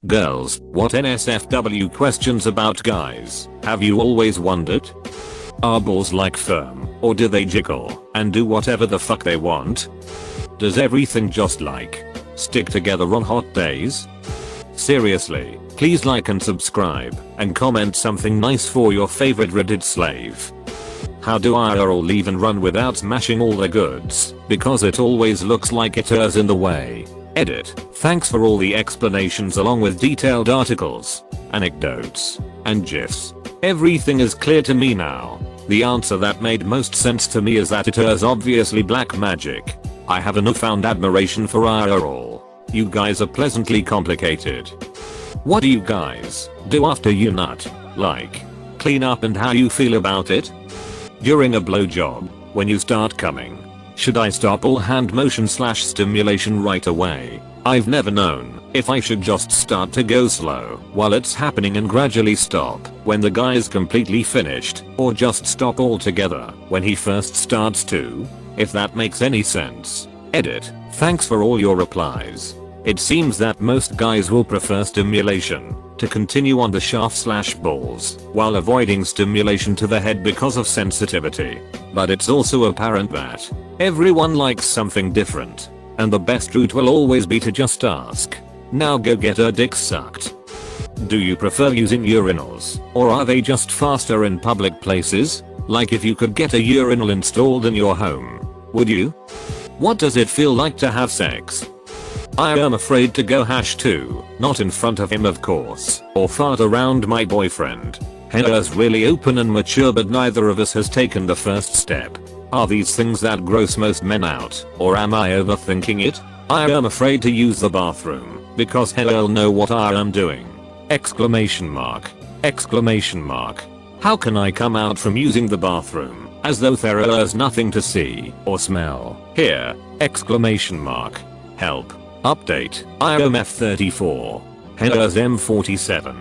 Girls, what NSFW questions about guys have you always wondered? Are balls like firm, or do they jiggle and do whatever the fuck they want? Does everything just like stick together on hot days? Seriously, please like and subscribe and comment something nice for your favorite Reddit slave. How do I all leave and run without smashing all the goods, because it always looks like it is in the way. Edit. Thanks for all the explanations along with detailed articles, anecdotes, and gifs. Everything is clear to me now. The answer that made most sense to me is that it is obviously black magic. I have a newfound admiration for all. You guys are pleasantly complicated. What do you guys do after you nut? Like, clean up, and how you feel about it? During a blowjob, when you start coming, should I stop all hand motion / stimulation right away? I've never known if I should just start to go slow while it's happening and gradually stop when the guy is completely finished, or just stop altogether when he first starts to, if that makes any sense. Edit. Thanks for all your replies. It seems that most guys will prefer stimulation to continue on the shaft / balls while avoiding stimulation to the head because of sensitivity. But it's also apparent that everyone likes something different, and the best route will always be to just ask, now go get her dick sucked. Do you prefer using urinals, or are they just faster in public places? Like if you could get a urinal installed in your home, would you? What does it feel like to have sex? I am afraid to go #2, not in front of him of course, or fart around my boyfriend. Hella's really open and mature, but neither of us has taken the first step. Are these things that gross most men out, or am I overthinking it? I am afraid to use the bathroom, because hell'll know what I am doing. Exclamation mark. Exclamation mark. How can I come out from using the bathroom, as though there is nothing to see, or smell, here? Exclamation mark. Help. Update. IOMF 34. Hella's M47.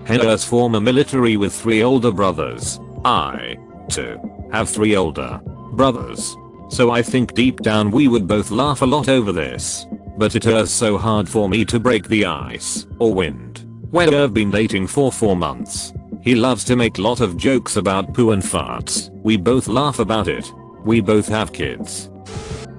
Hella's former military with 3 older brothers. I, too, have 3 older brothers. So I think deep down we would both laugh a lot over this. But it is so hard for me to break the ice, or wind. When I've been dating for 4 months. He loves to make lot of jokes about poo and farts. We both laugh about it. We both have kids.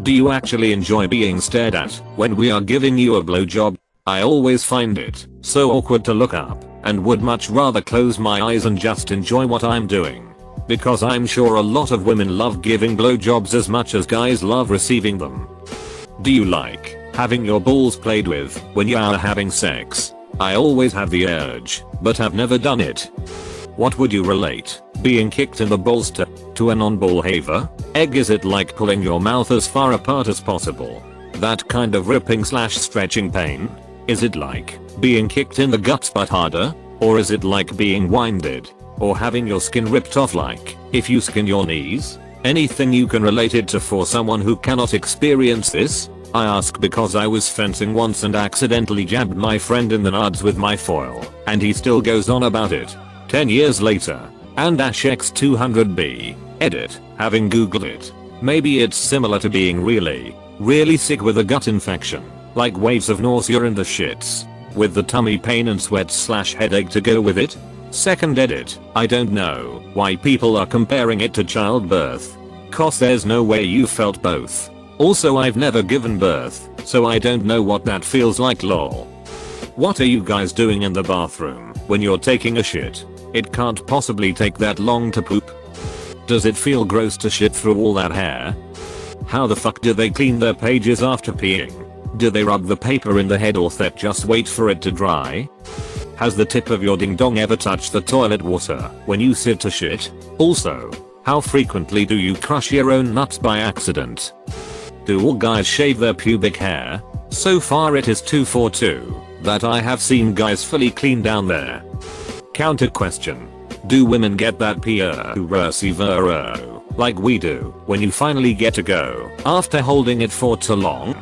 Do you actually enjoy being stared at when we are giving you a blowjob? I always find it so awkward to look up, and would much rather close my eyes and just enjoy what I'm doing. Because I'm sure a lot of women love giving blowjobs as much as guys love receiving them. Do you like having your balls played with when you are having sex? I always have the urge, but have never done it. What would you relate being kicked in the balls to a non-ball haver? Egg, is it like pulling your mouth as far apart as possible? That kind of ripping / stretching pain? Is it like being kicked in the guts but harder? Or is it like being winded? Or having your skin ripped off like if you skin your knees? Anything you can relate it to for someone who cannot experience this? I ask because I was fencing once and accidentally jabbed my friend in the nuds with my foil, and he still goes on about it 10 years later. And X200B. Edit. Having googled it, maybe it's similar to being really sick with a gut infection, like waves of nausea and the shits, with the tummy pain and sweat / headache to go with it. Second edit. I don't know why people are comparing it to childbirth, cause there's no way you felt both. Also, I've never given birth, so I don't know what that feels like, lol. What are you guys doing in the bathroom when you're taking a shit? It can't possibly take that long to poop. Does it feel gross to shit through all that hair? How the fuck do they clean their pages after peeing? Do they rub the paper in the head, or that just wait for it to dry? Has the tip of your ding dong ever touched the toilet water when you sit to shit? Also, how frequently do you crush your own nuts by accident? Do all guys shave their pubic hair? So far it is 2 for 2 that I have seen guys fully clean down there. Counter question. Do women get that PRSivero like we do when you finally get to go after holding it for too long?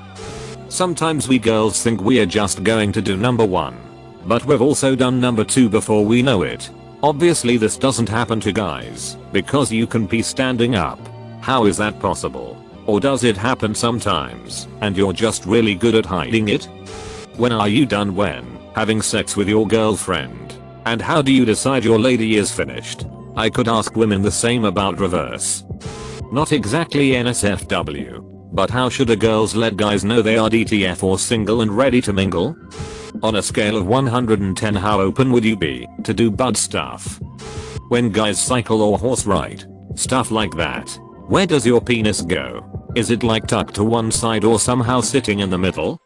Sometimes we girls think we are just going to do number 1. But we've also done number 2 before we know it. Obviously this doesn't happen to guys, because you can pee standing up. How is that possible? Or does it happen sometimes, and you're just really good at hiding it? When are you done? When Having sex with your girlfriend. And how do you decide your lady is finished? I could ask women the same about reverse. Not exactly NSFW. But how should a girls let guys know they are DTF or single and ready to mingle? On a scale of 110, how open would you be to do bud stuff? When guys cycle or horse ride, stuff like that, where does your penis go? Is it like tucked to one side or somehow sitting in the middle?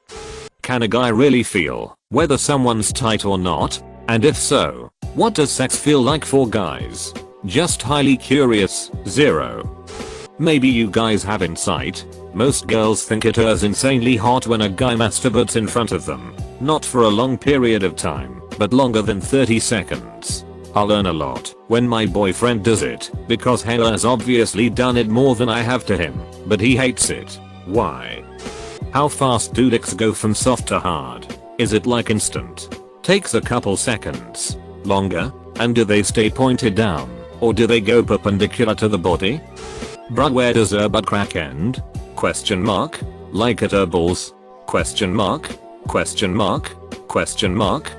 Can a guy really feel whether someone's tight or not? And if so, what does sex feel like for guys? Just highly curious. 0. Maybe you guys have insight. Most girls think it is insanely hot when a guy masturbates in front of them. Not for a long period of time, but longer than 30 seconds. I'll learn a lot when my boyfriend does it, because he has obviously done it more than I have to him, but he hates it. Why? How fast do dicks go from soft to hard? Is it like instant? Takes a couple seconds? Longer? And do they stay pointed down, or do they go perpendicular to the body? Bruh, where does her butt crack end? Question mark? Like at her balls? Question mark? Question mark? Question mark?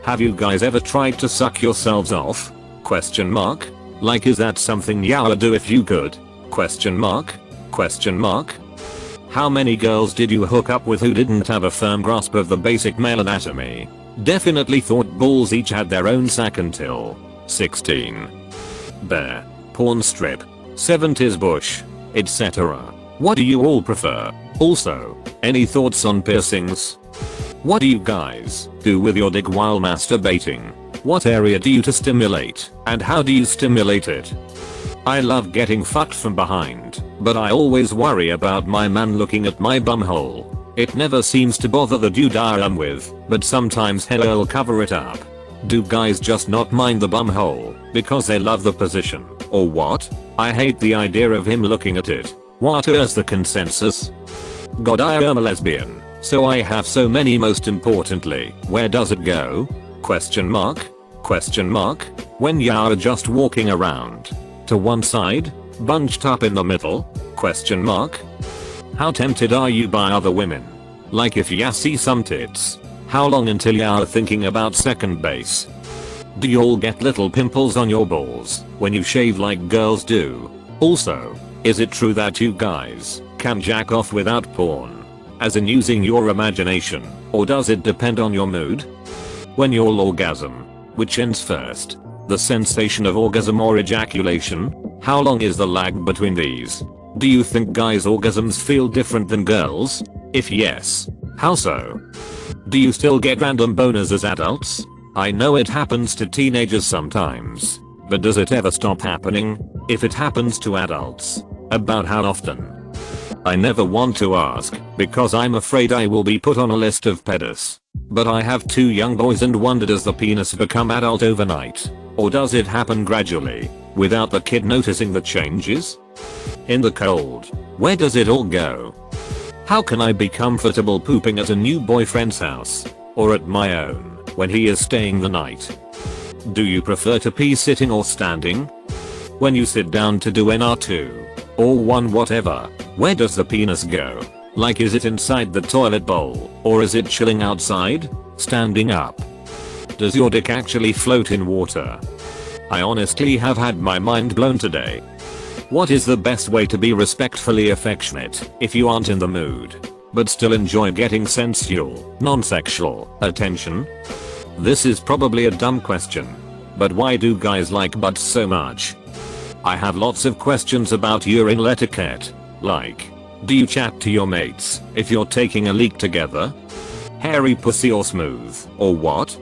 Have you guys ever tried to suck yourselves off? Question mark? Like, is that something you would do if you could? Question mark? Question mark? How many girls did you hook up with who didn't have a firm grasp of the basic male anatomy? Definitely thought balls each had their own sack until 16. Bear. Porn strip. 70s bush. Etc. What do you all prefer? Also, any thoughts on piercings? What do you guys do with your dick while masturbating? What area do you to stimulate, and how do you stimulate it? I love getting fucked from behind, but I always worry about my man looking at my bumhole. It never seems to bother the dude I am with, but sometimes he'll cover it up. Do guys just not mind the bumhole because they love the position, or what? I hate the idea of him looking at it. What is the consensus? God, I am a lesbian, so I have so many. Most importantly, where does it go? Question mark? Question mark? When you're just walking around. To one side? Bunched up in the middle? Question mark? How tempted are you by other women? Like, if ya see some tits, how long until you're thinking about second base? Do you all get little pimples on your balls when you shave like girls do? Also, is it true that you guys can jack off without porn? As in using your imagination, or does it depend on your mood? When you'll orgasm, which ends first? The sensation of orgasm or ejaculation? How long is the lag between these? Do you think guys' orgasms feel different than girls? If yes, how so? Do you still get random boners as adults? I know it happens to teenagers sometimes, but does it ever stop happening? If it happens to adults, about how often? I never want to ask, because I'm afraid I will be put on a list of pedos. But I have 2 young boys and wonder, does the penis become adult overnight? Or does it happen gradually, without the kid noticing the changes? In the cold, where does it all go? How can I be comfortable pooping at a new boyfriend's house, or at my own, when he is staying the night? Do you prefer to pee sitting or standing? When you sit down to do NR2, or 1 whatever, where does the penis go? Like, is it inside the toilet bowl, or is it chilling outside? Standing up? Does your dick actually float in water? I honestly have had my mind blown today. What is the best way to be respectfully affectionate if you aren't in the mood, but still enjoy getting sensual, non-sexual attention? This is probably a dumb question, but why do guys like butts so much? I have lots of questions about urinal etiquette, like, do you chat to your mates if you're taking a leak together? Hairy pussy or smooth, or what?